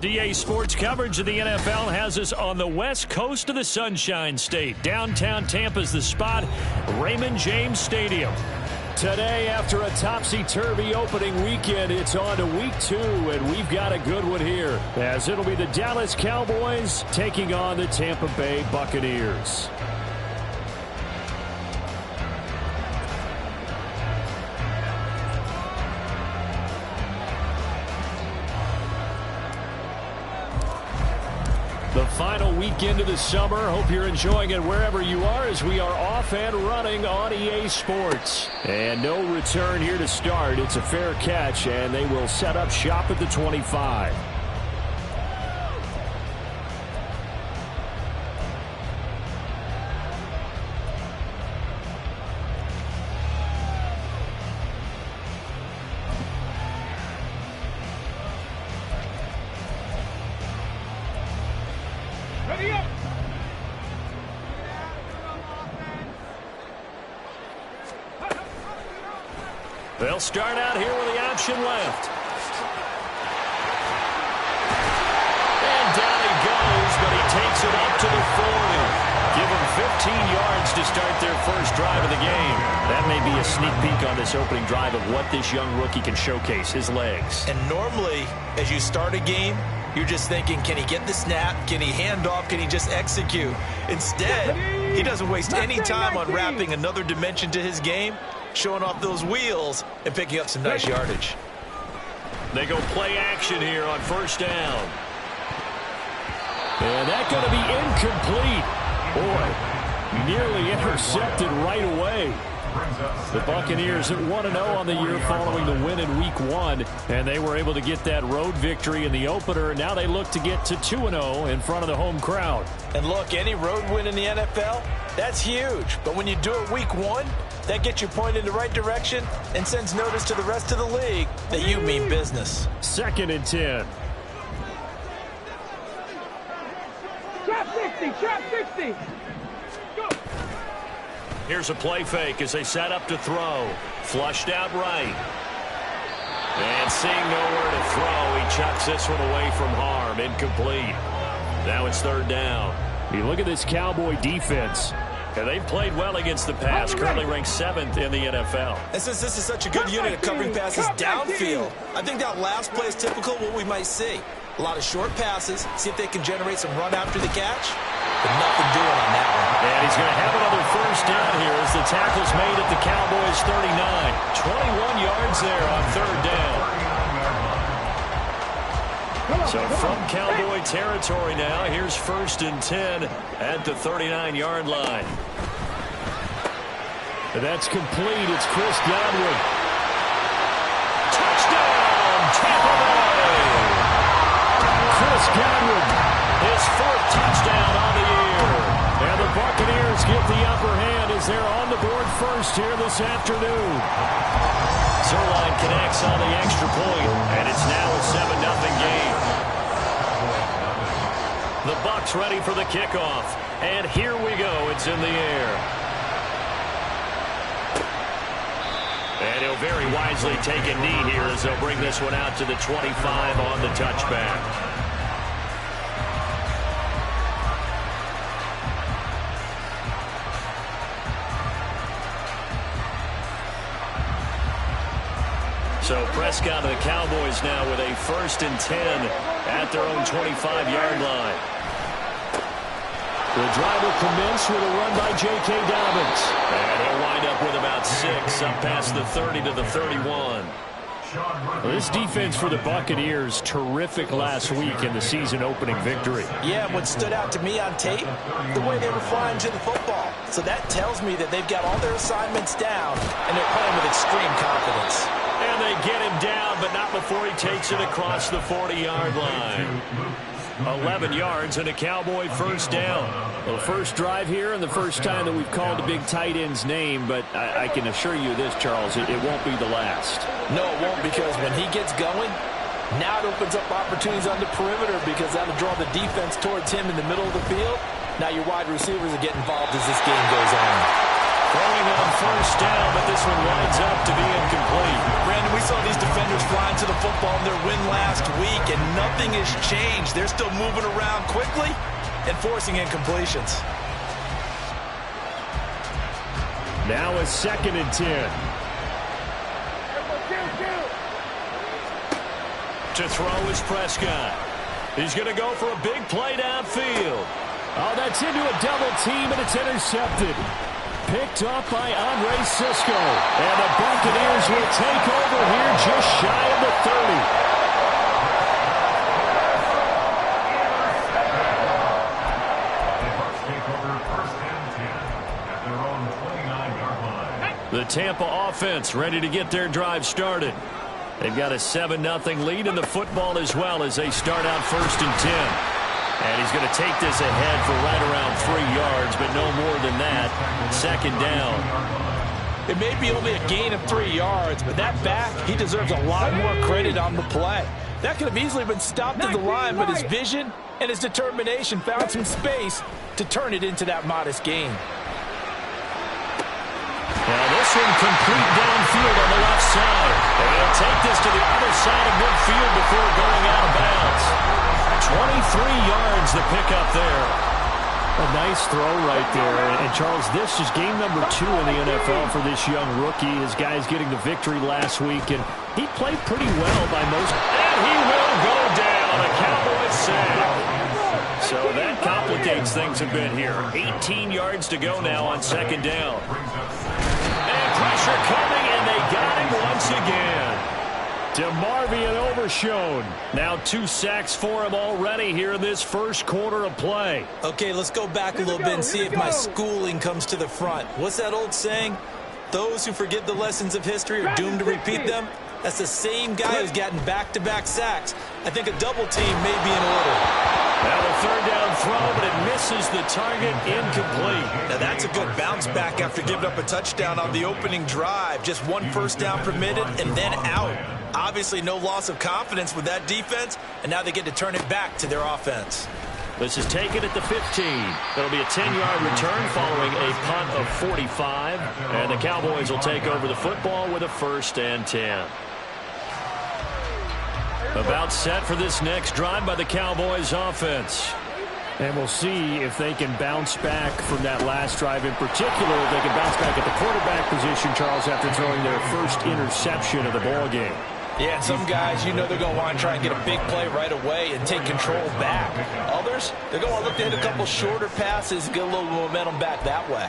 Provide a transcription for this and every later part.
EA Sports coverage of the NFL has us on the west coast of the Sunshine State. Downtown Tampa's the spot, Raymond James Stadium. Today, after a topsy-turvy opening weekend, it's on to week 2, and we've got a good one here, as it'll be the Dallas Cowboys taking on the Tampa Bay Buccaneers. The final weekend of the summer. Hope you're enjoying it wherever you are, as we are off and running on EA Sports. And no return here to start. It's a fair catch, and they will set up shop at the 25. They'll start out here with the option left. And down he goes, but he takes it up to the 40. Give him 15 yards to start their first drive of the game. That may be a sneak peek on this opening drive of what this young rookie can showcase, his legs. And normally, as you start a game, you're just thinking, can he get the snap? Can he hand off? Can he just execute? Instead, he doesn't waste any time on wrapping another dimension to his game, showing off those wheels and picking up some nice yardage. They go play action here on first down. And that's going to be incomplete. Boy, nearly intercepted right away. The Buccaneers at 1-0 on the year following the win in Week 1, and they were able to get that road victory in the opener. Now they look to get to 2-0 in front of the home crowd. And look, any road win in the NFL, that's huge. But when you do it Week 1, that gets you pointed in the right direction and sends notice to the rest of the league that you mean business. 2nd and 10. Trap 60, trap 60. Go. Here's a play fake as they set up to throw. Flushed out right. And seeing nowhere to throw, he chucks this one away from harm. Incomplete. Now it's 3rd down. You look at this Cowboy defense. And they've played well against the pass, currently ranked 7th in the NFL. And since this is such a good unit at covering passes downfield, I think that last play is typical of what we might see. A lot of short passes, see if they can generate some run after the catch, but nothing doing on that one. And he's going to have another first down here as the tackle's made at the Cowboys' 39. 21 yards there on 3rd down. So from Cowboy territory now, here's 1st and 10 at the 39-yard line. And that's complete. It's Chris Godwin. Touchdown, Tampa Bay! Chris Godwin, his 4th touchdown on the year. And the Buccaneers get the upper hand as they're on the board first here this afternoon. Zerline connects on the extra point, and it's now a 7-0 game. The Bucs ready for the kickoff, and here we go. It's in the air. And he'll very wisely take a knee here as they'll bring this one out to the 25 on the touchback. So Prescott and the Cowboys now with a 1st and 10 at their own 25-yard line. The drive will commence with a run by J.K. Dobbins. And he'll wind up with about 6 up past the 30 to the 31. Well, this defense for the Buccaneers, terrific last week in the season-opening victory. Yeah, what stood out to me on tape, the way they were flying to the football. So that tells me that they've got all their assignments down, and they're playing with extreme confidence. And they get him down, but not before he takes it across the 40-yard line. 11 yards and a Cowboy first down. Well, first drive here and the first time that we've called a big tight end's name, but I can assure you this, Charles, it won't be the last. No, it won't, because when he gets going, now it opens up opportunities on the perimeter because that'll draw the defense towards him in the middle of the field. Now your wide receivers will get involved as this game goes on. Throwing on first down, but this one winds up to be incomplete. Brandon, we saw these defenders flying to the football in their win last week, and nothing has changed. They're still moving around quickly and forcing incompletions. Now a 2nd and 10. To throw is Prescott. He's going to go for a big play downfield. Oh, that's into a double team, and it's intercepted. Picked up by Andre Sisco. And the Buccaneers will take over here just shy of the 30. The Tampa offense ready to get their drive started. They've got a 7-0 lead in the football as well as they start out 1st and 10. And he's going to take this ahead for right around 3 yards, but no more than that. 2nd down. It may be only a gain of 3 yards, but that back, he deserves a lot more credit on the play. That could have easily been stopped at the line, but his vision and his determination found some space to turn it into that modest gain. Now this one complete downfield on the left side. And he'll take this to the other side of midfield before going out of bounds. 23 yards the pickup there. A nice throw right there. And Charles, this is game number 2 in the NFL for this young rookie. His guys getting the victory last week, and he played pretty well by most. And he will go down. A Cowboys sack. So that complicates things a bit here. 18 yards to go now on 2nd down. Pressure coming, and they got him once again. DeMarvion overshown. Now 2 sacks for him already here in this first quarter of play. Okay, let's go back a little bit and see if my schooling comes to the front. What's that old saying? Those who forget the lessons of history are doomed to repeat them. That's the same guy who's gotten back-to-back sacks. I think a double team may be in order. Now the 3rd down throw, but it misses the target, incomplete. Now that's a good bounce back after giving up a touchdown on the opening drive. Just 1 1st down permitted and then out. Obviously no loss of confidence with that defense, and now they get to turn it back to their offense. This is taken at the 15. That'll be a 10-yard return following a punt of 45. And the Cowboys will take over the football with a 1st and 10. About set for this next drive by the Cowboys offense. And we'll see if they can bounce back from that last drive in particular. If they can bounce back at the quarterback position, Charles, after throwing their first interception of the ball game. Yeah, some guys, you know they're going to want to try and get a big play right away and take control back. Others, they're going to look to hit a couple shorter passes, get a little momentum back that way.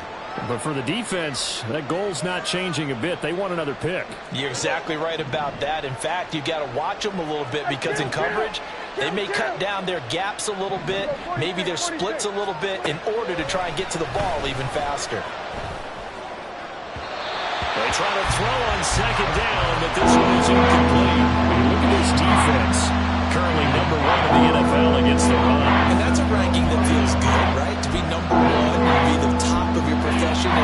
But for the defense, that goal's not changing a bit. They want another pick. You're exactly right about that. In fact, you got to watch them a little bit because in coverage, they may cut down their gaps a little bit, maybe their splits a little bit in order to try and get to the ball even faster. They try to throw on 2nd down, but this one is incomplete. Look at this defense. Currently number 1 in the NFL against the run. And that's a ranking that feels good, right? To be number 1, be the top of your profession.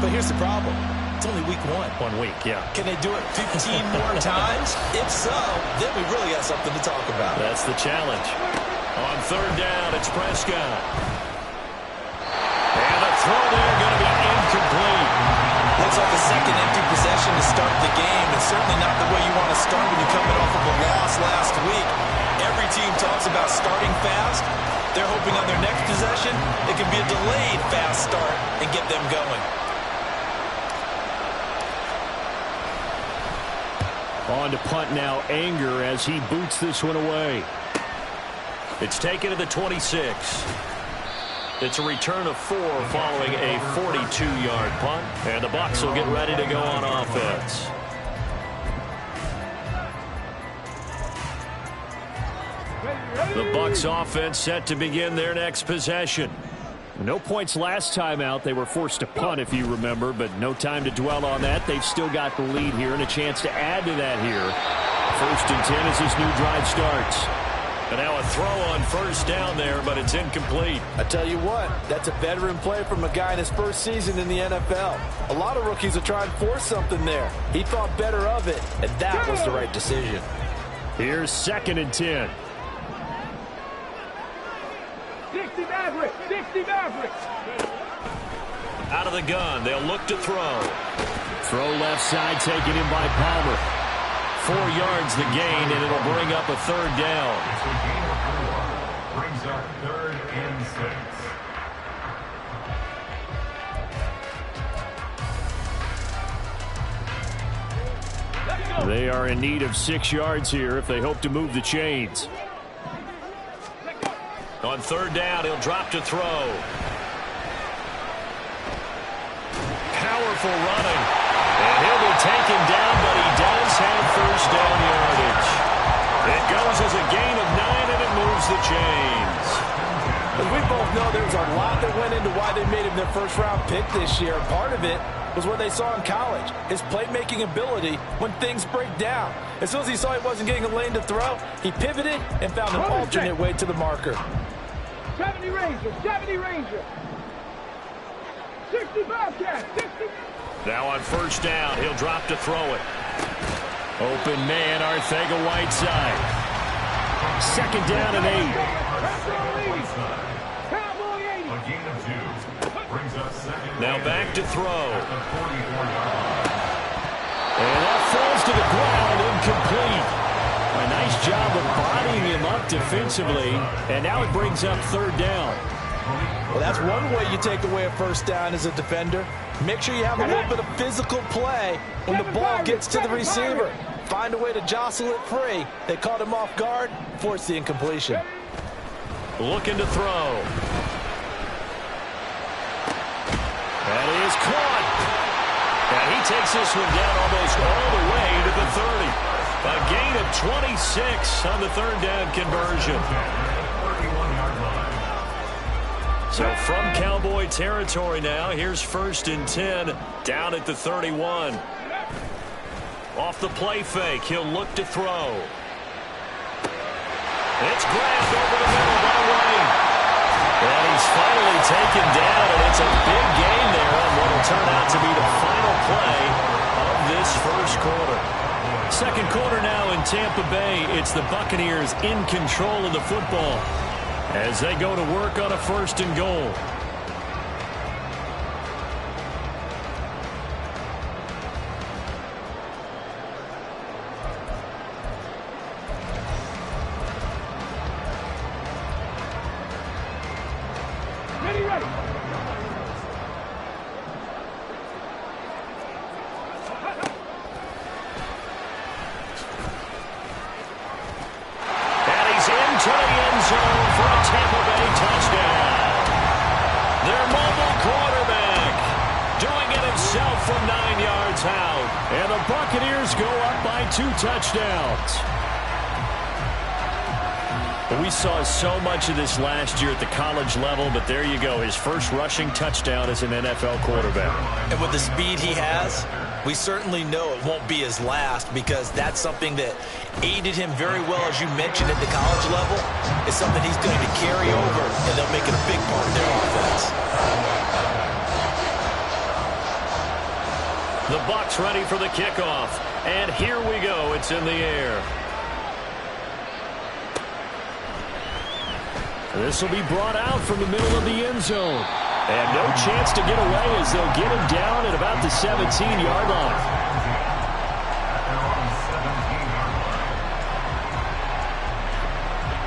But here's the problem. It's only week 1. 1 week, yeah. Can they do it 15 more times? If so, then we really got something to talk about. That's the challenge. On 3rd down, it's Prescott. And the throw there going to be incomplete. Looks like a second empty possession to start the game, and certainly not the way you want to start when you're coming off of a loss last week. Every team talks about starting fast. They're hoping on their next possession it can be a delayed fast start and get them going. On to punt now, Anger, as he boots this one away. It's taken to the 26. It's a return of 4 following a 42-yard punt. And the Bucs will get ready to go on offense. The Bucs offense set to begin their next possession. No points last time out. They were forced to punt, if you remember, but no time to dwell on that. They've still got the lead here and a chance to add to that here. 1st and 10 as this new drive starts. And now a throw on 1st down there, but it's incomplete. I tell you what, that's a veteran play from a guy in his first season in the NFL. A lot of rookies will try and force something there. He thought better of it, and that was the right decision. Here's 2nd and 10. 60 Maverick! 60 Maverick! Out of the gun, they'll look to throw. Throw left side taken in by Palmer. 4 yards the gain, and it'll bring up a third down. Brings up 3rd and 6. They are in need of 6 yards here if they hope to move the chains. On 3rd down, he'll drop to throw. Powerful running. And he'll be taken down, but he does have first down yardage. It goes as a gain of 9, and it moves the chains. As we both know, there was a lot that went into why they made him their first-round pick this year. Part of it was what they saw in college, his playmaking ability when things break down. As soon as he saw he wasn't getting a lane to throw, he pivoted and found an alternate way to the marker. 70 Ranger, 70 Ranger. 60 Bobcat, 60. Now on first down, he'll drop to throw it. Open man, Arcega-Whiteside. 2nd down and 8. Cowboy 80. A gain of 2. Brings up 2nd. Now back to throw. At the 44-yard line. And that falls to the ground, incomplete. A nice job of bodying him up defensively, and now it brings up 3rd down. Well, that's one way you take away a first down as a defender. Make sure you have a little bit of physical play when the ball gets to the receiver. Find a way to jostle it free. They caught him off guard, forced the incompletion. Looking to throw. That is caught. And he takes this one down almost all the way to the 30. A gain of 26 on the 3rd down conversion. So from Cowboy territory now, here's 1st and 10 down at the 31. Off the play fake, he'll look to throw. It's grabbed over the middle by Wayne. And he's finally taken down, and it's a big gain there on what will turn out to be the final play of this first quarter. 2nd quarter now in Tampa Bay. It's the Buccaneers in control of the football as they go to work on a 1st and goal. Ready, ready. And he's into the end zone for a Tampa Bay touchdown. Their mobile quarterback doing it himself from 9 yards out. And the Buccaneers go up by 2 touchdowns. We saw so much of this last year at the college level, but there you go. His first rushing touchdown as an NFL quarterback. And with the speed he has, we certainly know it won't be his last, because that's something that aided him very well, as you mentioned, at the college level. It's something he's going to carry over, and they'll make it a big part of their offense. The Bucs ready for the kickoff. And here we go. It's in the air. This will be brought out from the middle of the end zone. And no chance to get away as they'll get him down at about the 17-yard line.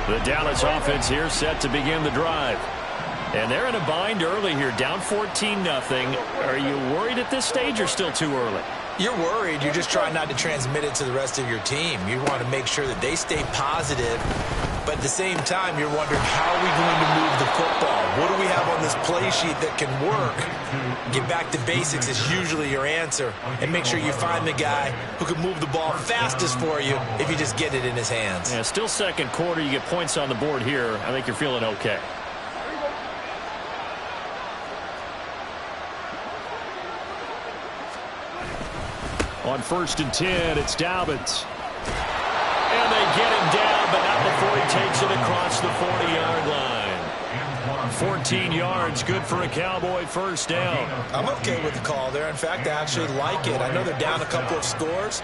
The Dallas offense here set to begin the drive. And they're in a bind early here, down 14-0. Are you worried at this stage or still too early? You're worried. You're just trying not to transmit it to the rest of your team. You want to make sure that they stay positive. But at the same time, you're wondering, how are we going to move the football? What do we have on this play sheet that can work? Get back to basics is usually your answer. And make sure you find the guy who can move the ball fastest for you if you just get it in his hands. Yeah, still 2nd quarter. You get points on the board here. I think you're feeling okay. On 1st and 10, it's Dobbins. And they get him down, but not before he takes it across the 40-yard line. 14 yards, good for a Cowboy first down. I'm okay with the call there. In fact, I actually like it. I know they're down a couple of scores,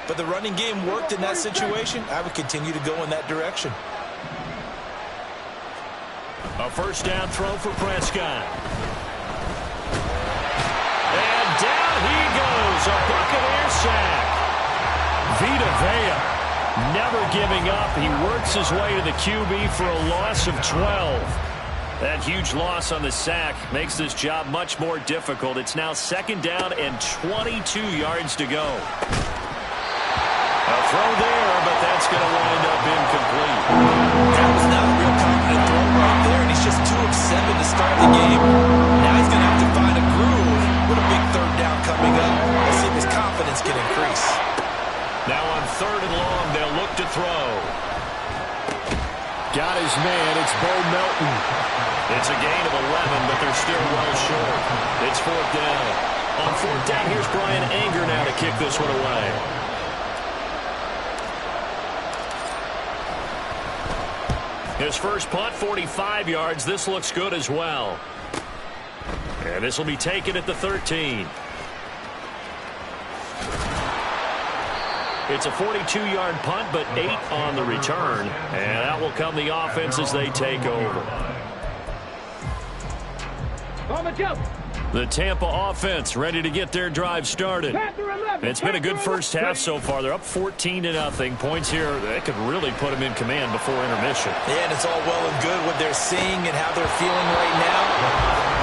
but the running game worked in that situation. I would continue to go in that direction. A first down throw for Prescott. And down he goes, a Buccaneer sack. Vita Vea, never giving up. He works his way to the QB for a loss of 12. That huge loss on the sack makes this job much more difficult. It's now 2nd down and 22 yards to go. A throw there, but that's going to wind up incomplete. That was not a real confident throw right there, and he's just 2 of 7 to start the game. Now he's going to have to find a groove with a big 3rd down coming up. Let's see if his confidence can increase. Now on 3rd and long, they'll look to throw. Got his man. It's Bo Melton. It's a gain of 11, but they're still well short. It's 4th down. On 4th down, here's Brian Anger now to kick this one away. His first punt, 45 yards. This looks good as well. And this will be taken at the 13. It's a 42-yard punt, but 8 on the return. And out will come the offense as they take over. On the jump. The Tampa offense ready to get their drive started. It's been a good first half so far. They're up 14-0. Points here, that could really put them in command before intermission. Yeah, and it's all well and good what they're seeing and how they're feeling right now.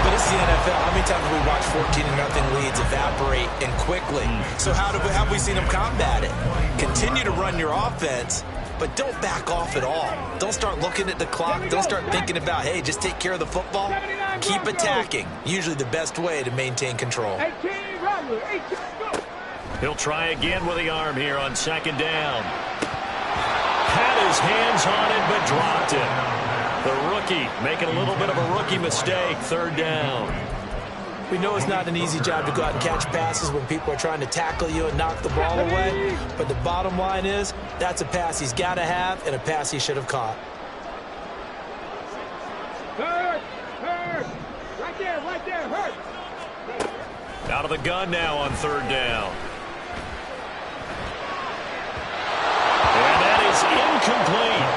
But it's the NFL. How many times have we watched 14-0 leads evaporate and quickly? So how have we seen them combat it? Continue to run your offense, but don't back off at all. Don't start looking at the clock. Don't start thinking about, hey, just take care of the football. Keep attacking. Usually the best way to maintain control. 18, Rodgers, 18, go. He'll try again with the arm here on 2nd down. Had his hands on it, but dropped it. The rookie making a little bit of a rookie mistake. 3rd down. We know it's not an easy job to go out and catch passes when people are trying to tackle you and knock the ball away. But the bottom line is, that's a pass he's got to have and a pass he should have caught. Hurt. Right there, hurt. Out of the gun now on 3rd down. And that is incomplete.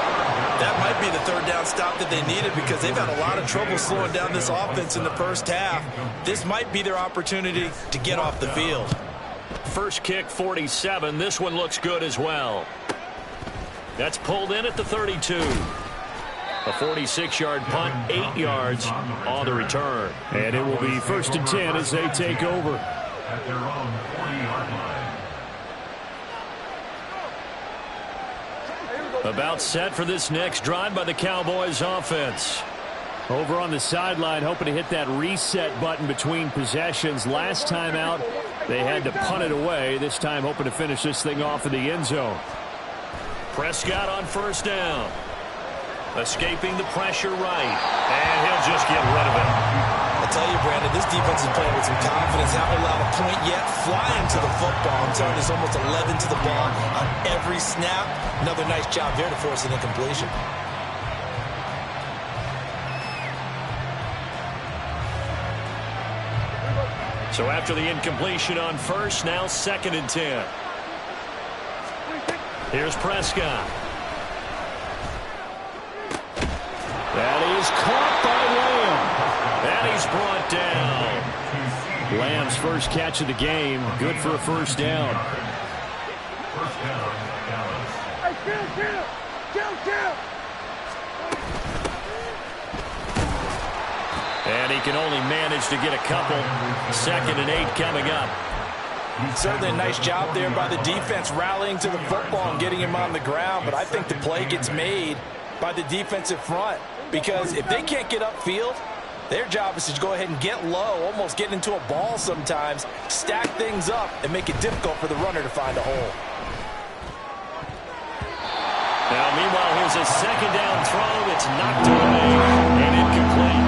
That might be the 3rd down stop that they needed because they've had a lot of trouble slowing down this offense in the first half. This might be their opportunity to get off the field. First kick, 47. This one looks good as well. That's pulled in at the 32. A 46-yard punt, 8 yards on the return. And it will be 1st and 10 as they take over. At their own 40-yard line. About set for this next drive by the Cowboys offense. Over on the sideline, hoping to hit that reset button between possessions. Last time out, they had to punt it away. This time hoping to finish this thing off in the end zone. Prescott on 1st down. Escaping the pressure right. And he'll just get rid of it. I tell you, Brandon, this defense is playing with some confidence. Haven't allowed a point yet. Flying to the football. I'm telling you, there's almost 11 to the ball on every snap. Another nice job there to force an incompletion. So after the incompletion on 1st, now 2nd and 10. Here's Prescott. That is caught by Lamb. And he's brought down. Lamb's first catch of the game. Good for a 1st down. First down, Dallas. Hey, chill. And he can only manage to get a couple. 2nd and 8 coming up. Certainly a nice job there by the defense rallying to the football and getting him on the ground. But I think the play gets made by the defensive front. Because if they can't get upfield, their job is to go ahead and get low, almost get into a ball sometimes, stack things up, and make it difficult for the runner to find a hole. Now, meanwhile, here's a 2nd down throw that's knocked away and incomplete.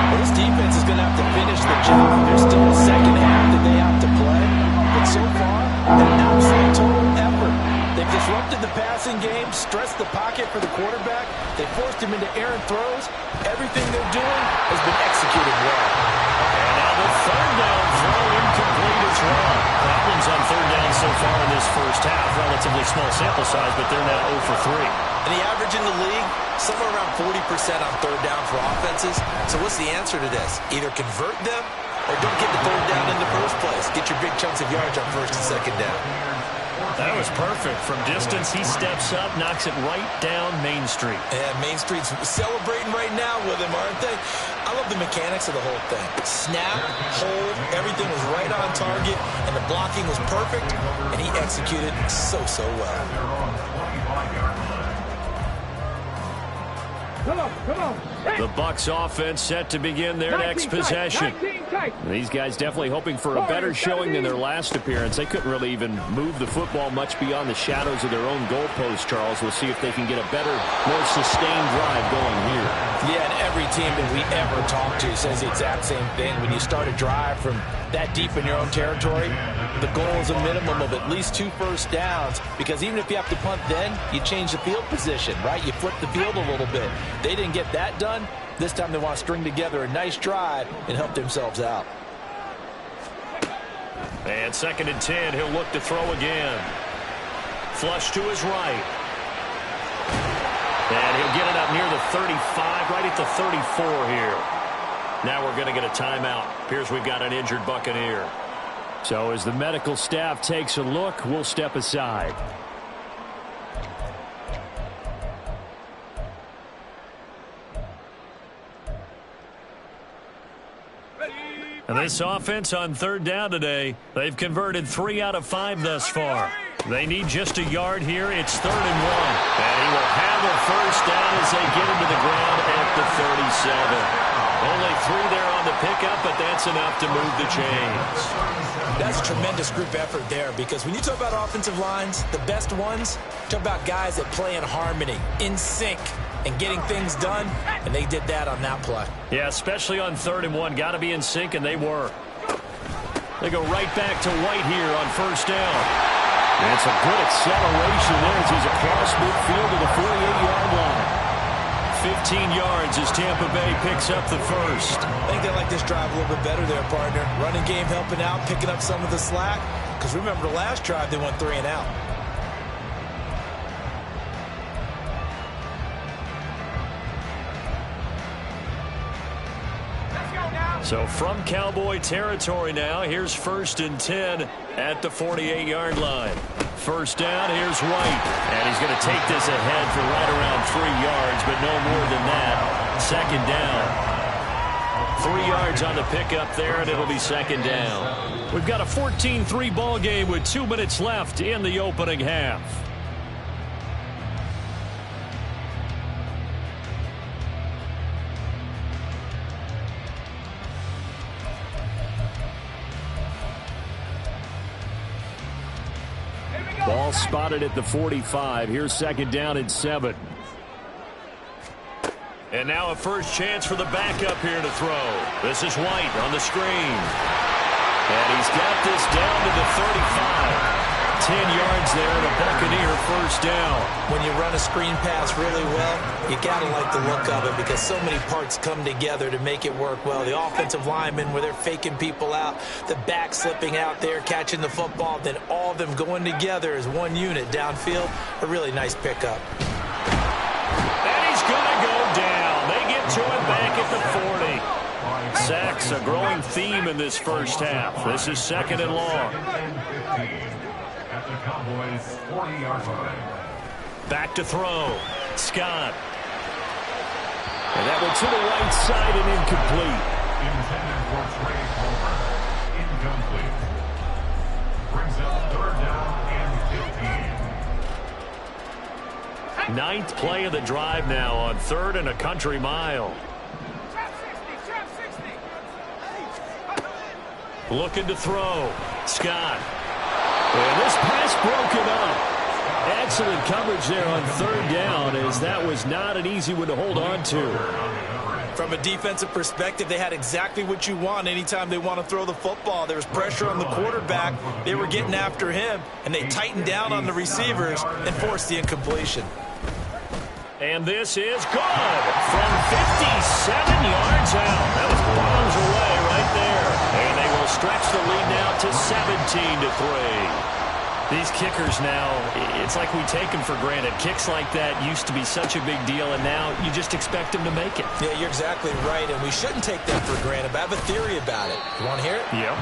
Well, this defense is going to have to finish the job. There's still a 2nd half that they have to play. But so far, an absolute total effort. They've disrupted the passing game, stressed the pocket for the quarterback. They forced him into errant throws. Everything they're doing has been executed well. And now the 3rd down throw incomplete as well. Problems on 3rd down so far in this first half. Relatively small sample size, but they're now 0 for 3. And the average in the league, somewhere around 40% on 3rd down for offenses. So what's the answer to this? Either convert them or don't get the 3rd down in the first place. Get your big chunks of yards on 1st and 2nd down. That was perfect. From distance, he steps up, knocks it right down Main Street. And Main Street's celebrating right now with him, aren't they? I love the mechanics of the whole thing. Snap, hold, everything was right on target, and the blocking was perfect, and he executed so well. Come on. The Bucs offense set to begin their next possession. These guys definitely hoping for a better showing than their last appearance. They couldn't really even move the football much beyond the shadows of their own goalpost, Charles. We'll see if they can get a better, more sustained drive going here. Yeah, and every team that we ever talk to says the exact same thing. When you start a drive from that deep in your own territory, the goal is a minimum of at least 2 first downs, because even if you have to punt then, you change the field position, right? You flip the field a little bit. They didn't get that done. This time they want to string together a nice drive and help themselves out. And 2nd and 10, he'll look to throw again. Flush to his right. And he'll get it up near the 35, right at the 34 here. Now we're going to get a timeout. Appears we've got an injured Buccaneer. So as the medical staff takes a look, we'll step aside. And this offense on 3rd down today, they've converted 3 out of 5 thus far. They need just a yard here. It's 3rd and 1. And he will have a first down as they get him to the ground at the 37. Only 3 there on the pickup, but that's enough to move the chains. That's a tremendous group effort there, because when you talk about offensive lines, the best ones, talk about guys that play in harmony, in sync, and getting things done, and they did that on that play. Yeah, especially on 3rd and 1. Got to be in sync, and they were. They go right back to White here on 1st down. And it's a good acceleration there as he's across midfield to the 48-yard line. 15 yards as Tampa Bay picks up the first. I think they like this drive a little bit better there, partner. Running game helping out, picking up some of the slack. Because remember, the last drive, they went 3 and out. So from Cowboy territory now, here's 1st and 10 at the 48-yard line. 1st down, here's White. And he's going to take this ahead for right around 3 yards, but no more than that. 2nd down. 3 yards on the pickup there, and it'll be 2nd down. We've got a 14-3 ball game with 2 minutes left in the opening half. Ball spotted at the 45. Here's 2nd down and 7. And now a first chance for the backup here to throw. This is White on the screen. And he's got this down to the 35. 10 yards there and a Buccaneer first down. When you run a screen pass really well, you got to like the look of it, because so many parts come together to make it work well. The offensive linemen, where they're faking people out, the back slipping out there, catching the football, then all of them going together as one unit downfield. A really nice pickup. And he's going to go down. They get to him back at the 40. Sacks, a growing theme in this first half. This is 2nd and long. At the Cowboys' 40-yard line. Back to throw. Scott. And that one to the right side and incomplete. Intended for Trey Palmer. Incomplete. Brings up 3rd down and 15. 9th play of the drive now on 3rd and a country mile. Looking to throw. Scott. And this pass broken up. Excellent coverage there on 3rd down, as that was not an easy one to hold on to. From a defensive perspective, they had exactly what you want anytime they want to throw the football. There was pressure on the quarterback. They were getting after him, and they tightened down on the receivers and forced the incompletion. And this is good from 57 yards out. That was bombs away right there. And they will stretch the lead now to 17-3. These kickers now, it's like we take them for granted. Kicks like that used to be such a big deal, and now you just expect them to make it. Yeah, you're exactly right, and we shouldn't take them for granted, but I have a theory about it. You want to hear it? Yep.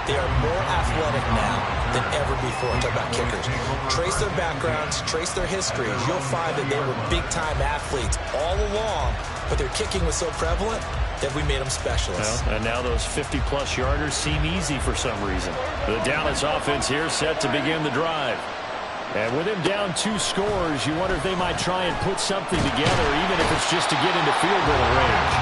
They are more athletic now. than ever before. Talk about kickers. Trace their backgrounds, trace their histories. You'll find that they were big-time athletes all along, but their kicking was so prevalent that we made them specialists. Well, and now those 50-plus yarders seem easy for some reason. The Dallas offense here set to begin the drive. And with him down 2 scores, you wonder if they might try and put something together, even if it's just to get into field goal range.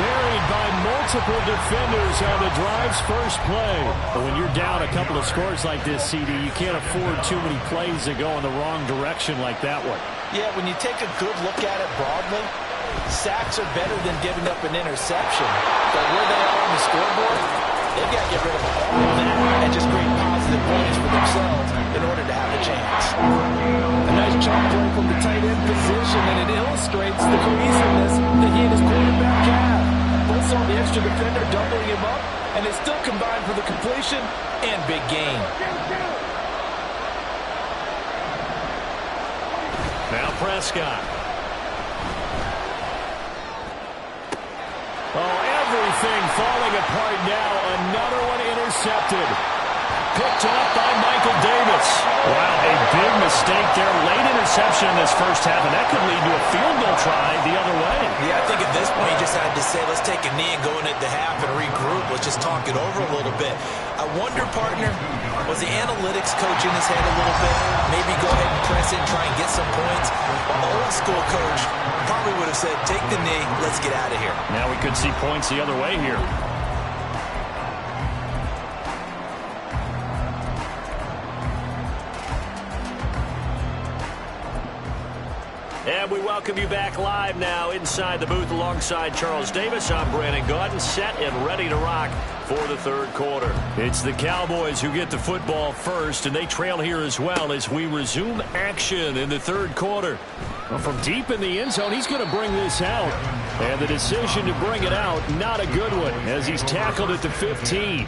Buried by multiple defenders on the drive's first play. But when you're down a couple of scores like this, CD, you can't afford too many plays that go in the wrong direction like that one. Yeah, when you take a good look at it broadly, sacks are better than giving up an interception. But where they are on the scoreboard, they've got to get rid of all of that and just create positive points for themselves in order to have a chance. A nice chunk play from the tight end position, and it illustrates the cohesiveness that he and his quarterback have. Both saw the extra defender doubling him up, and they still combined for the completion and big gain. Now Prescott. Oh, everything falling apart now. Another one intercepted. Picked up by Michael Davis. Wow, a big mistake there. Late interception in this first half, and that could lead to a field goal try the other way. Yeah, I think at this point you just had to say, let's take a knee and go in at the half and regroup. Let's just talk it over a little bit. I wonder, partner, was the analytics coach in his head a little bit? Maybe go ahead and press it and try and get some points. Well, the old school coach probably would have said, take the knee, let's get out of here. Now we could see points the other way here. And we welcome you back live now inside the booth alongside Charles Davis. I'm Brandon Gaudin, set and ready to rock for the third quarter. It's the Cowboys who get the football first, and they trail here as well as we resume action in the third quarter. Well, from deep in the end zone, he's going to bring this out. And the decision to bring it out, not a good one, as he's tackled at the 15.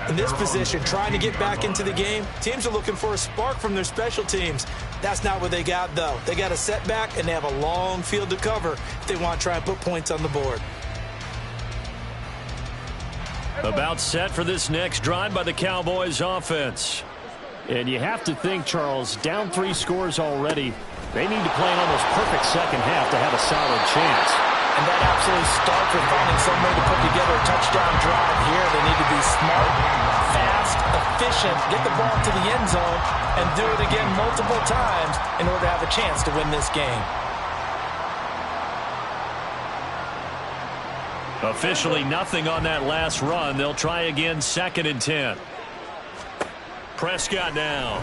In this position, trying to get back into the game, teams are looking for a spark from their special teams. That's not what they got, though. They got a setback, and they have a long field to cover if they want to try and put points on the board. About set for this next drive by the Cowboys offense. And you have to think, Charles, down 3 scores already. They need to play an almost perfect second half to have a solid chance. And that absolutely starts with finding some way to put together a touchdown drive here. They need to be smart, fast, efficient, get the ball to the end zone, and do it again multiple times in order to have a chance to win this game. Officially nothing on that last run. They'll try again, 2nd and 10. Prescott now.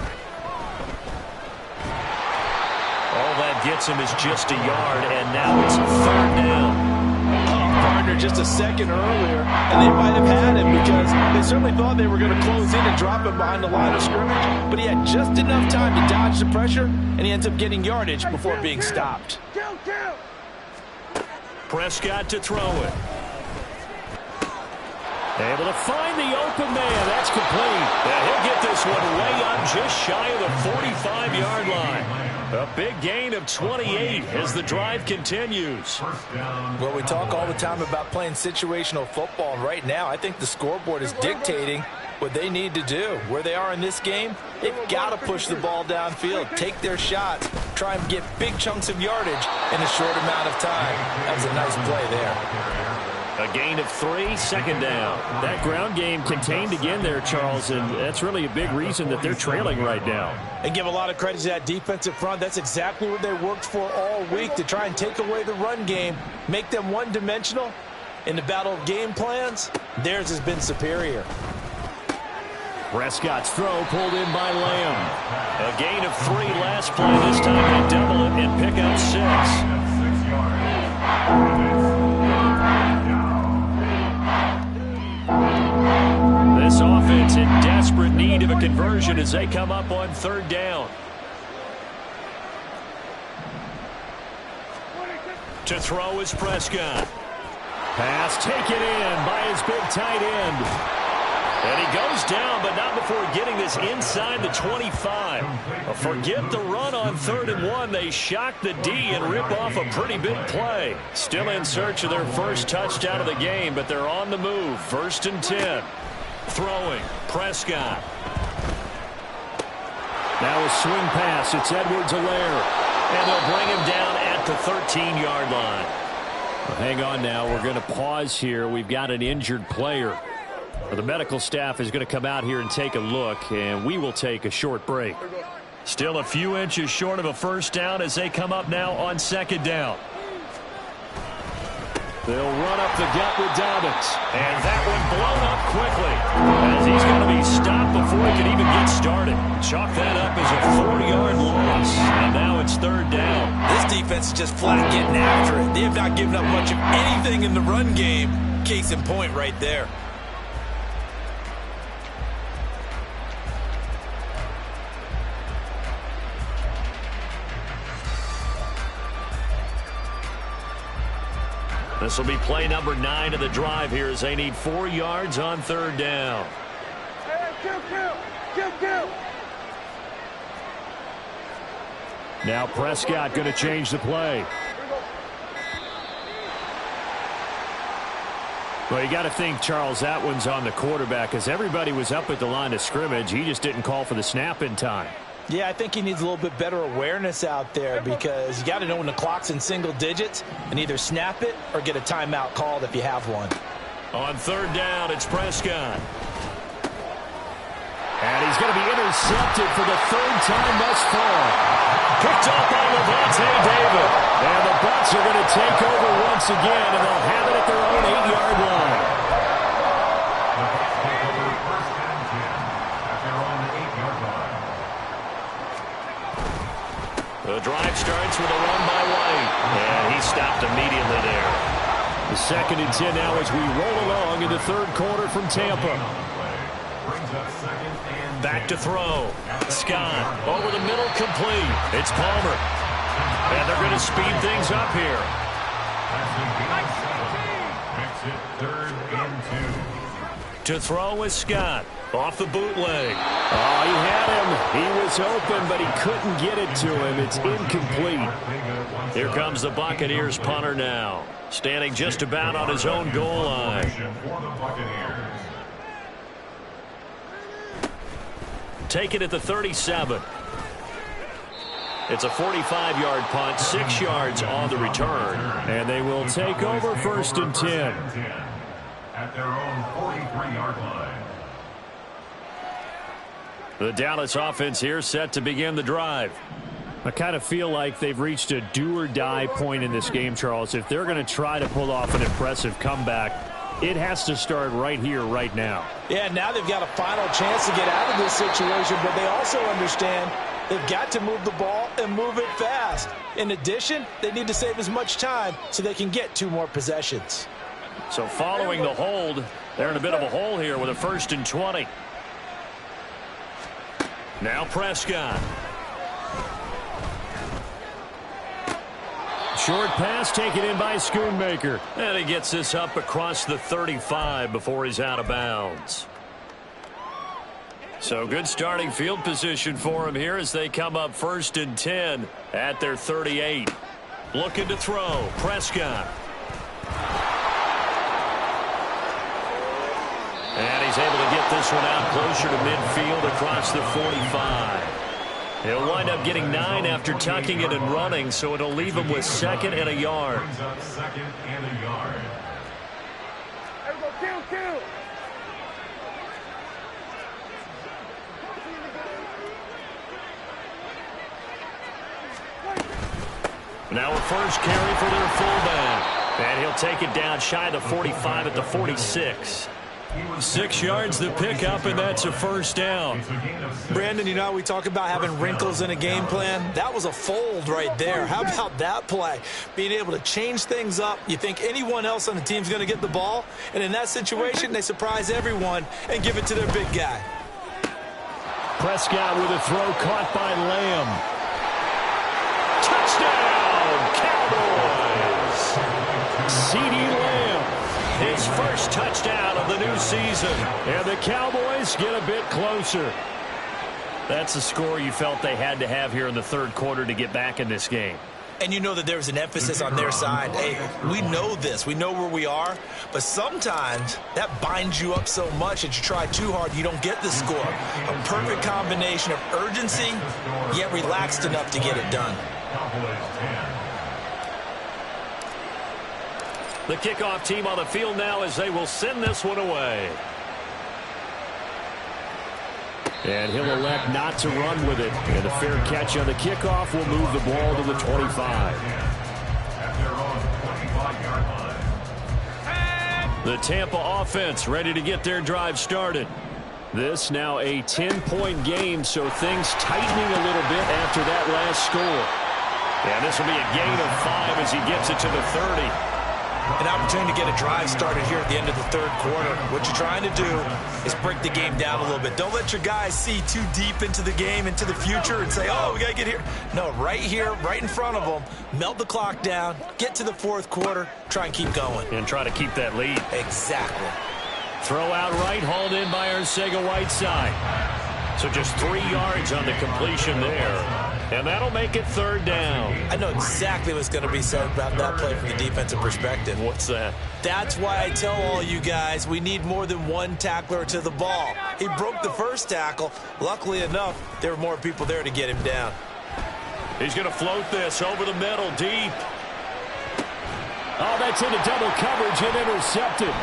All that gets him is just a yard, and now it's 3rd down. Partner just a second earlier, and they might have had him because they certainly thought they were going to close in and drop him behind the line of scrimmage, but he had just enough time to dodge the pressure, and he ends up getting yardage before being stopped. Prescott to throw it. Able to find the open man. That's complete. And he'll get this one way up just shy of the 45-yard line. A big gain of 28 as the drive continues. Well, we talk all the time about playing situational football. Right now, I think the scoreboard is dictating what they need to do. Where they are in this game, they've got to push the ball downfield, take their shots, try and get big chunks of yardage in a short amount of time. That was a nice play there. A gain of 3, 2nd down. That ground game contained again there, Charles, and that's really a big reason that they're trailing right now. And give a lot of credit to that defensive front. That's exactly what they worked for all week, to try and take away the run game, make them one-dimensional. In the battle of game plans, theirs has been superior. Prescott's throw pulled in by Lamb. A gain of 3 last play. This time they double it and pick up 6. This offense in desperate need of a conversion as they come up on 3rd down. To throw is Prescott. Pass taken in by his big tight end. And he goes down, but not before getting this inside the 25. Forget the run on 3rd and 1. They shock the D and rip off a pretty big play. Still in search of their first touchdown of the game, but they're on the move. 1st and 10. Throwing. Prescott. Now a swing pass. It's Edwards-Helaire. And they'll bring him down at the 13-yard line. Well, hang on now. We're going to pause here. We've got an injured player. The medical staff is going to come out here and take a look, and we will take a short break. Still a few inches short of a first down as they come up now on second down. They'll run up the gut with Dobbins. And that one blown up quickly as he's going to be stopped before he can even get started. Chalk that up as a 4-yard loss. And now it's third down. This defense is just flat getting after it. They have not given up much of anything in the run game. Case in point right there. This will be play number 9 of the drive here as they need 4 yards on third down. Now Prescott going to change the play. Well, you got to think, Charles, that one's on the quarterback as everybody was up at the line of scrimmage. He just didn't call for the snap in time. Yeah, I think he needs a little bit better awareness out there because you got to know when the clock's in single digits and either snap it or get a timeout called if you have one. On third down, it's Prescott. And he's going to be intercepted for the third time thus far. Picked up by Levante David. And the Bucs are going to take over once again, and they'll have it at their own 8-yard line. The drive starts with a run by White. And he stopped immediately there. The 2nd and 10 now as we roll along in the third quarter from Tampa. Back to throw. Scott over the middle, complete. It's Palmer. And they're going to speed things up here. To throw with Scott. Off the bootleg. Oh, he had him. He was open, but he couldn't get it to him. It's incomplete. Here comes the Buccaneers punter now. Standing just about on his own goal line. Take it at the 37. It's a 45-yard punt, 6 yards on the return. And they will take over 1st and 10. At their own 43-yard line. The Dallas offense here set to begin the drive. I kind of feel like they've reached a do-or-die point in this game, Charles. If they're going to try to pull off an impressive comeback, it has to start right here, right now. Yeah, now they've got a final chance to get out of this situation, but they also understand they've got to move the ball and move it fast. In addition, they need to save as much time so they can get 2 more possessions. So following the hold, they're in a bit of a hole here with a 1st and 20. Now Prescott. Short pass taken in by Schoonmaker. And he gets this up across the 35 before he's out of bounds. So good starting field position for him here as they come up 1st and 10 at their 38. Looking to throw. Prescott. And he's able to get this one out closer to midfield across the 45. He'll wind up getting 9 after tucking it and running, so it'll leave him with 2nd and a yard. Now a first carry for their fullback. And he'll take it down shy of the 45 at the 46. 6 yards the pickup, and that's a first down. Brandon, you know, we talk about having wrinkles in a game plan. That was a fold right there. How about that play? Being able to change things up. You think anyone else on the team's going to get the ball, and in that situation, they surprise everyone and give it to their big guy. Prescott with a throw caught by Lamb. Touchdown, Cowboys! CeeDee Lamb. His first touchdown of the new season. And the Cowboys get a bit closer. That's the score you felt they had to have here in the third quarter to get back in this game. and you know that there's an emphasis on their side. Hey, we know this. We know where we are. But sometimes that binds you up so much that you try too hard, you don't get the score. A perfect combination of urgency, yet relaxed enough to get it done. The kickoff team on the field now as they will send this one away. And he'll elect not to run with it. And a fair catch on the kickoff will move the ball to the 25. The Tampa offense ready to get their drive started. This now a 10-point game, so things tightening a little bit after that last score. And this will be a gain of 5 as he gets it to the 30. An opportunity to get a drive started here at the end of the third quarter. What you're trying to do is break the game down a little bit. Don't let your guys see too deep into the game, into the future, and say, oh, we got to get here. No, right here, right in front of them, melt the clock down, get to the fourth quarter, try and keep going. And try to keep that lead. Exactly. Throw out right, hauled in by Arcega-Whiteside. So just 3 yards on the completion there. And that'll make it third down. I know exactly what's going to be said about that play from the defensive perspective. What's that? That's why I tell all you guys we need more than one tackler to the ball. He broke the first tackle. Luckily enough, there were more people there to get him down. He's going to float this over the middle, deep. Oh, that's into double coverage and intercepted.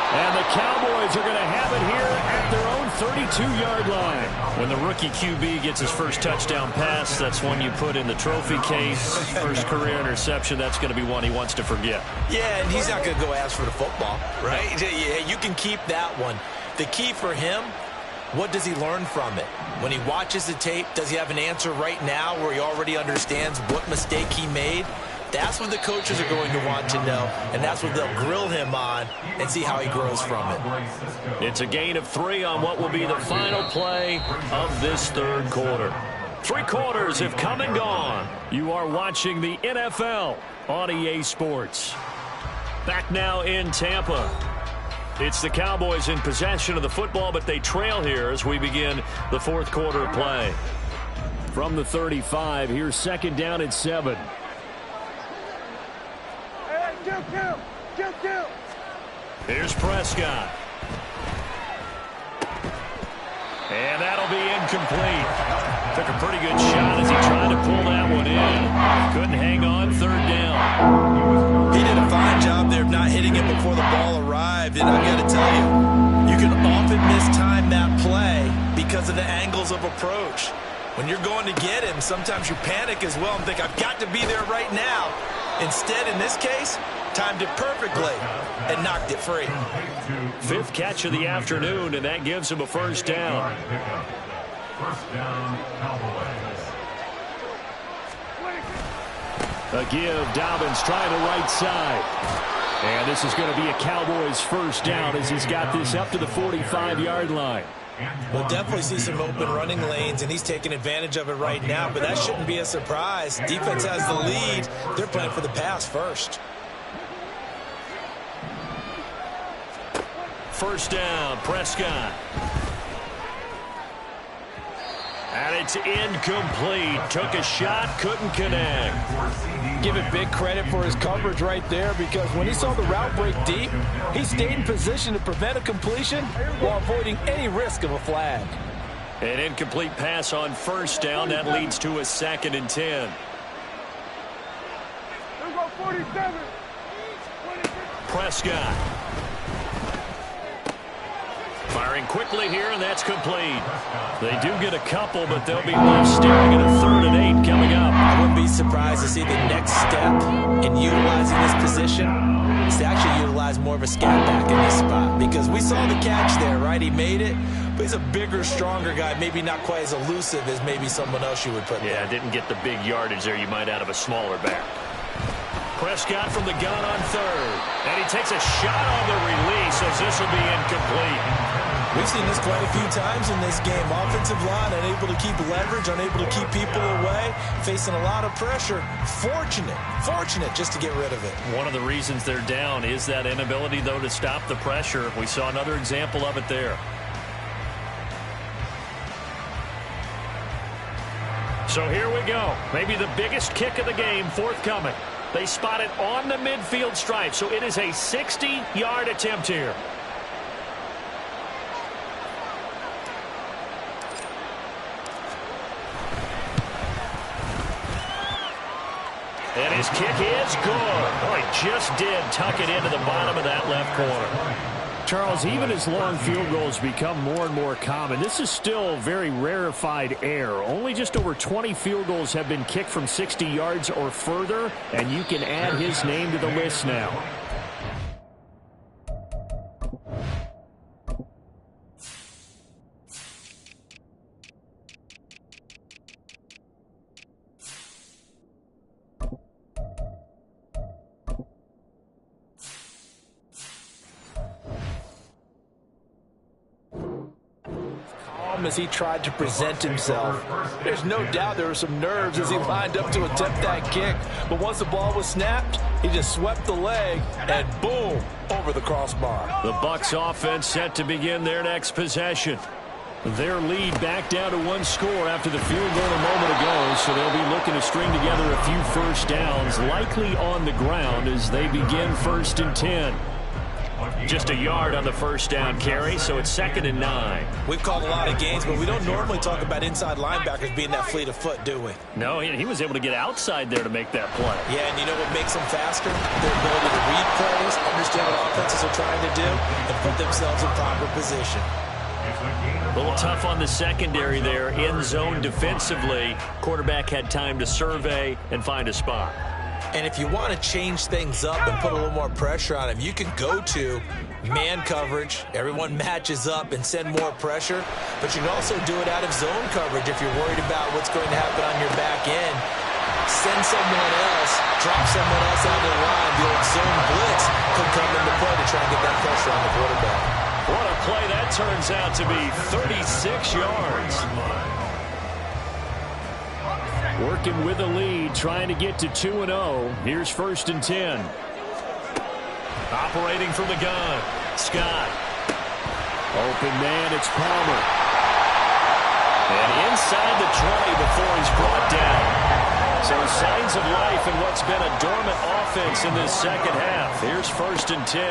And the Cowboys are going to have it here at their own 32-yard line. When the rookie QB gets his first touchdown pass, that's one you put in the trophy case. First career interception, that's going to be one he wants to forget. Yeah, and he's not going to go ask for the football, right? Yeah, you can keep that one. The key for him, what does he learn from it? When he watches the tape, does he have an answer right now where he already understands what mistake he made? That's what the coaches are going to want to know, and that's what they'll grill him on and see how he grows from it. It's a gain of 3 on what will be the final play of this third quarter. 3 quarters have come and gone. You are watching the NFL on EA Sports. Back now in Tampa. It's the Cowboys in possession of the football, but they trail here as we begin the fourth quarter of play. From the 35, here's second down and 7. Jump. Here's Prescott. And that'll be incomplete. Took a pretty good shot as he tried to pull that one in. Couldn't hang on third down. He did a fine job there of not hitting it before the ball arrived. And I got to tell you, you can often mistime that play because of the angles of approach. When you're going to get him, sometimes you panic as well and think, I've got to be there right now. Instead, in this case, timed it perfectly and knocked it free. 5th catch of the afternoon, and that gives him a first down. First down, Cowboys. A give, Dobbins trying the right side. And this is going to be a Cowboys first down as he's got this up to the 45-yard line. We'll definitely see some open running lanes, and he's taking advantage of it right now, but that shouldn't be a surprise. Defense has the lead. They're playing for the pass first. First down, Prescott. And it's incomplete. Took a shot, couldn't connect. Give it big credit for his coverage right there, because when he saw the route break deep, he stayed in position to prevent a completion while avoiding any risk of a flag. An incomplete pass on first down. That leads to a 2nd and 10. Number 47. Prescott. Firing quickly here, and that's complete. They do get a couple, but they'll be left staring at a 3rd and 8 coming up. I wouldn't be surprised to see the next step in utilizing this position is to actually utilize more of a scat back in this spot, because we saw the catch there, right? He made it, but he's a bigger, stronger guy, maybe not quite as elusive as maybe someone else you would put there. Yeah, didn't get the big yardage there you might out of a smaller back. Prescott from the gun on 3rd. And he takes a shot on the release as this will be incomplete. We've seen this quite a few times in this game. Offensive line unable to keep leverage, unable to keep people away, facing a lot of pressure. Fortunate just to get rid of it. One of the reasons they're down is that inability, though, to stop the pressure. We saw another example of it there. So here we go. Maybe the biggest kick of the game forthcoming. They spot it on the midfield stripe, so it is a 60-yard attempt here. And his kick is good. Oh, he just did tuck it into the bottom of that left corner. Charles, even as long field goals become more and more common, this is still very rarefied air. Only just over 20 field goals have been kicked from 60 yards or further, and you can add his name to the list now. As he tried to present himself. There's no doubt there were some nerves as he lined up to attempt that kick. But once the ball was snapped, he just swept the leg and boom, over the crossbar. The Bucs offense set to begin their next possession. Their lead back down to one score after the field goal a moment ago, so they'll be looking to string together a few first downs, likely on the ground as they begin 1st and 10. Just a yard on the first down carry, so it's 2nd and 9. We've called a lot of games, but we don't normally talk about inside linebackers being that fleet of foot, do we? No, he was able to get outside there to make that play. Yeah, and you know what makes them faster? Their ability to read plays, understand what offenses are trying to do, and put themselves in proper position. A little tough on the secondary there, in zone defensively. Quarterback had time to survey and find a spot. And if you want to change things up and put a little more pressure on him, you can go to man coverage. Everyone matches up and send more pressure. But you can also do it out of zone coverage if you're worried about what's going to happen on your back end. Send someone else, drop someone else out of the line. The old zone blitz could come into play to try and get that pressure on the quarterback. What a play that turns out to be. 36 yards. Working with the lead, trying to get to 2-0. Here's 1st and 10. Operating from the gun. Scott. Open man, it's Palmer. And inside the 20 before he's brought down. So signs of life in what's been a dormant offense in this second half. Here's 1st and 10.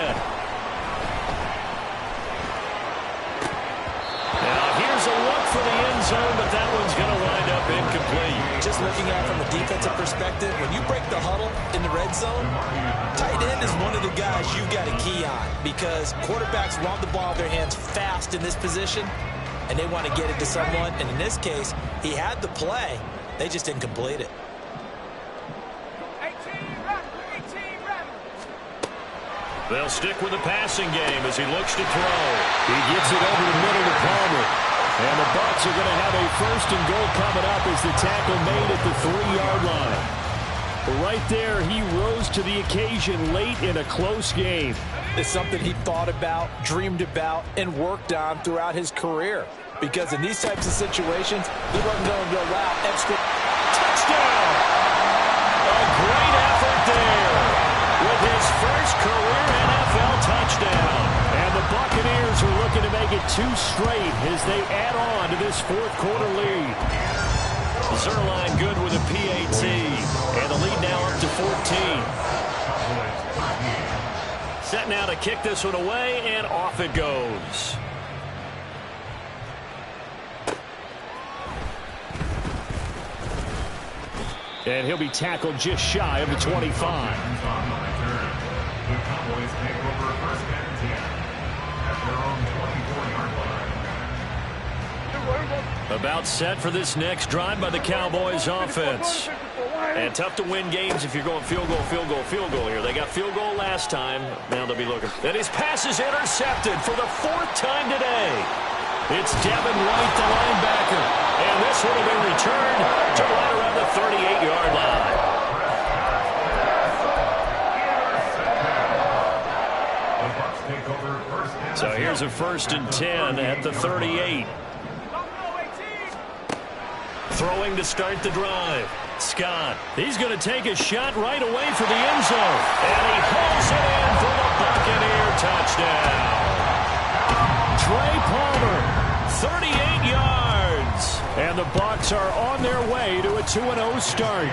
Now here's a look for the end zone, but that one's going to wind up incomplete. Just looking at it from a defensive perspective, when you break the huddle in the red zone, tight end is one of the guys you've got to key on because quarterbacks want the ball in their hands fast in this position, and they want to get it to someone. And in this case, he had the play. They just didn't complete it. They'll stick with the passing game as he looks to throw. He gets it over the middle to Palmer. And the Bucs are going to have a 1st and goal coming up as the tackle made at the 3-yard line. Right there, he rose to the occasion late in a close game. It's something he thought about, dreamed about, and worked on throughout his career. Because in these types of situations, he wasn't going to allow extra. Touchdown! A great effort there with his first career NFL touchdown. And the Buccaneers are looking to make it 2 straight as they add on to this 4th quarter lead. Zerline good with a PAT. And the lead now up to 14. Set now to kick this one away, and off it goes. And he'll be tackled just shy of the 25. The Cowboys take over 1st and 10 at their own 24-yard line. About set for this next drive by the Cowboys offense. And tough to win games if you're going field goal, field goal, field goal here. They got field goal last time. Now they'll be looking. And his pass is intercepted for the 4th time today. It's Devin White, the linebacker. And this would have been returned to right around the 38-yard line. So here's a 1st and 10 at the 38. Throwing to start the drive. Scott, he's going to take a shot right away for the end zone. And he hauls it in for the Buccaneer touchdown. Trey Palmer, 38 yards. And the Bucs are on their way to a 2-0 start.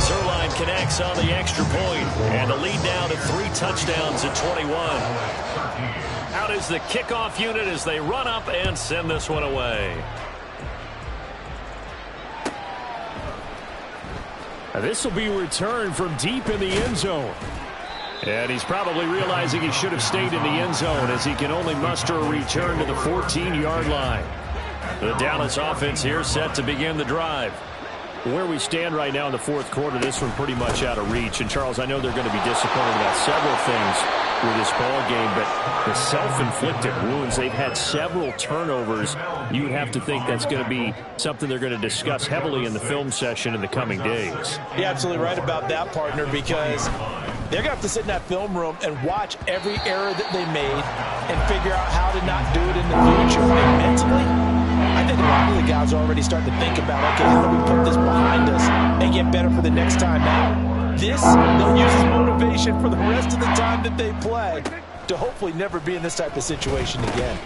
Zerline connects on the extra point, and the lead now to 3 touchdowns at 21. Out is the kickoff unit as they run up and send this one away. This will be returned from deep in the end zone. And he's probably realizing he should have stayed in the end zone as he can only muster a return to the 14-yard line. The Dallas offense here set to begin the drive. Where we stand right now in the fourth quarter, this one pretty much out of reach. And, Charles, I know they're going to be disappointed about several things with this ball game, but the self-inflicted wounds, they've had several turnovers. You would have to think that's going to be something they're going to discuss heavily in the film session in the coming days. You're absolutely right about that, partner, because they're going to have to sit in that film room and watch every error that they made and figure out how to not do it in the future. And mentally, I think a lot of the guys are already starting to think about, okay, how do we put this behind us and get better for the next time out? This, they'll use as motivation for the rest of the time that they play to hopefully never be in this type of situation again.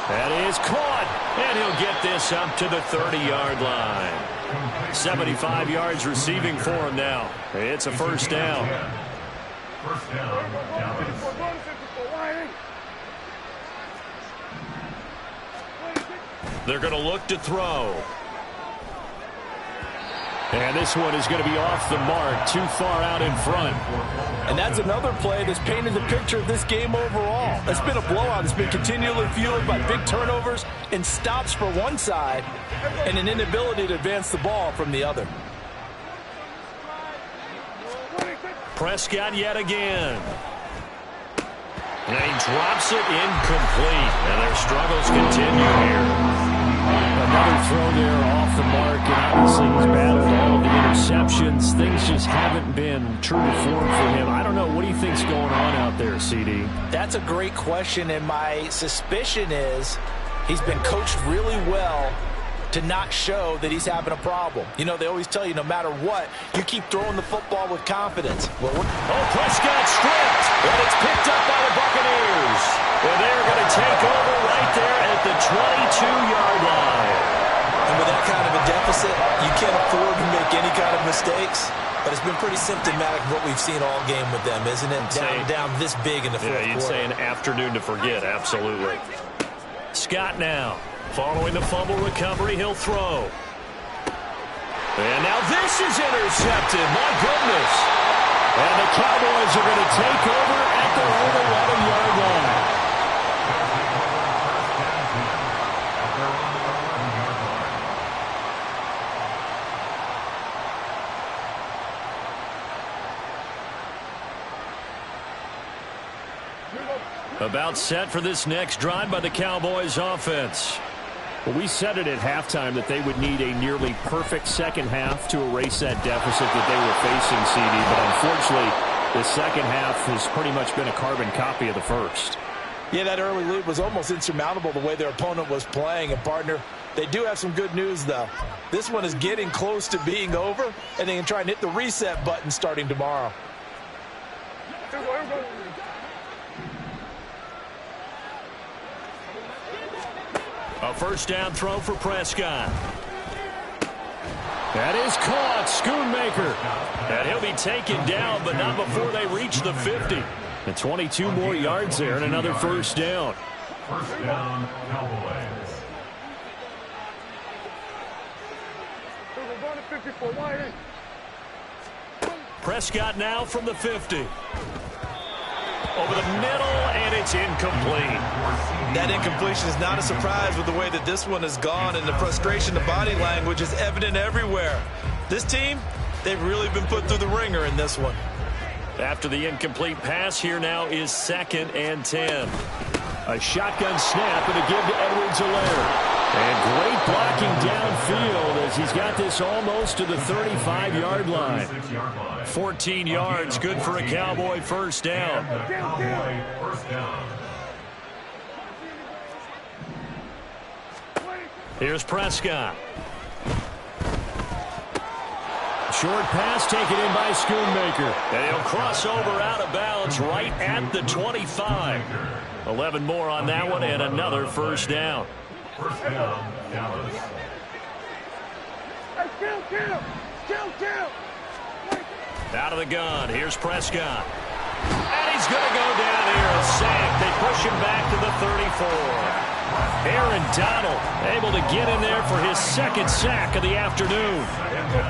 That is caught, and he'll get this up to the 30-yard line. 75 yards receiving for him now. It's a first down. First down, Dallas. They're going to look to throw. And this one is going to be off the mark, too far out in front. And that's another play that's painted the picture of this game overall. It's been a blowout. It's been continually fueled by big turnovers and stops for one side and an inability to advance the ball from the other. Prescott yet again. And he drops it incomplete. And their struggles continue here. Another throw there off the mark, and obviously he's battled all of the interceptions. Things just haven't been true to form for him. I don't know. What do you think's going on out there, CD? That's a great question, and my suspicion is he's been coached really well to not show that he's having a problem. You know, they always tell you no matter what, you keep throwing the football with confidence. Well, Prescott stripped, and it's picked up by the Buccaneers. And they're going to take over right there at the 22-yard line. And with that kind of a deficit, you can't afford to make any kind of mistakes. But it's been pretty symptomatic of what we've seen all game with them, isn't it? Down this big in the fourth quarter. You'd say an afternoon to forget, absolutely. Scott now. Following the fumble recovery, he'll throw. And now this is intercepted. My goodness. And the Cowboys are going to take over at their own 11-yard line. About set for this next drive by the Cowboys offense. Well, we said it at halftime that they would need a nearly perfect second half to erase that deficit that they were facing, CD. But unfortunately, the second half has pretty much been a carbon copy of the first. Yeah, that early lead was almost insurmountable the way their opponent was playing. And, partner, they do have some good news, though. This one is getting close to being over, and they can try and hit the reset button starting tomorrow. A first down throw for Prescott. That is caught. Schoonmaker. And he'll be taken down, but not before they reach the 50. And 22 more yards there and another first down. First down, Cowboys. Prescott now from the 50. Over the middle, and it's incomplete. That incompletion is not a surprise with the way that this one has gone, and the frustration, the body language is evident everywhere. This team, they've really been put through the ringer in this one. After the incomplete pass, here now is 2nd and 10. A shotgun snap and a give to Edwards-Helaire. And great blocking downfield as he's got this almost to the 35-yard line. 14 yards, good for a Cowboy first down. Here's Prescott. Short pass taken in by Schoonmaker. And he'll cross over out of bounds right at the 25. 11 more on that one and another first down. First down, Dallas. Hey, chill. Out of the gun, here's Prescott. And he's going to go down here, a sack. They push him back to the 34. Aaron Donald able to get in there for his second sack of the afternoon.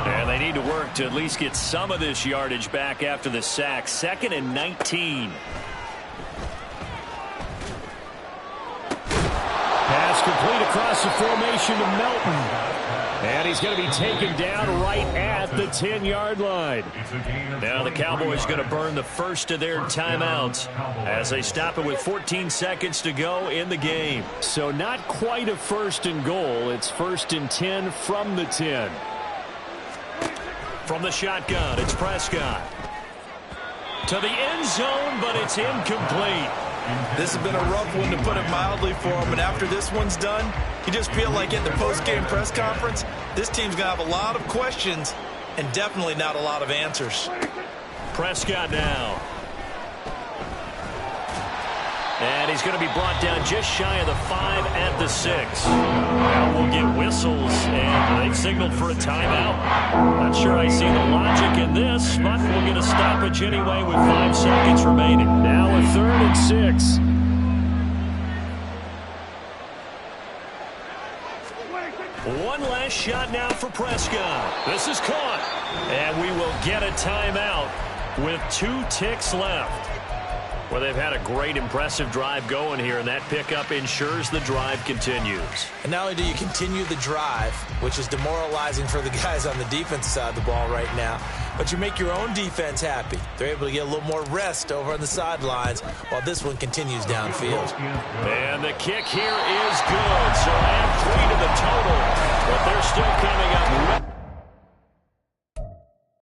And they need to work to at least get some of this yardage back after the sack. 2nd and 19. Pass complete across the formation to Melton. And he's going to be taken down right at the 10-yard line. Now the Cowboys going to burn the first of their timeouts as they stop it with 14 seconds to go in the game. So not quite a 1st and goal. It's 1st and 10 from the 10. From the shotgun, it's Prescott. To the end zone, but it's incomplete. This has been a rough one, to put it mildly, for him. And after this one's done, you just feel like at the post-game press conference, this team's going to have a lot of questions and definitely not a lot of answers. Prescott now. And he's going to be brought down just shy of the 5 at the 6. Now we'll get whistles, and they've signaled for a timeout. Not sure I see the logic in this, but we'll get a stoppage anyway with 5 seconds remaining. Now a 3rd and 6. One last shot now for Prescott. This is caught. And we will get a timeout with 2 ticks left. Well, they've had a great, impressive drive going here, and that pickup ensures the drive continues. And not only do you continue the drive, which is demoralizing for the guys on the defensive side of the ball right now, but you make your own defense happy. They're able to get a little more rest over on the sidelines while this one continues downfield. And the kick here is good. So add 3 to the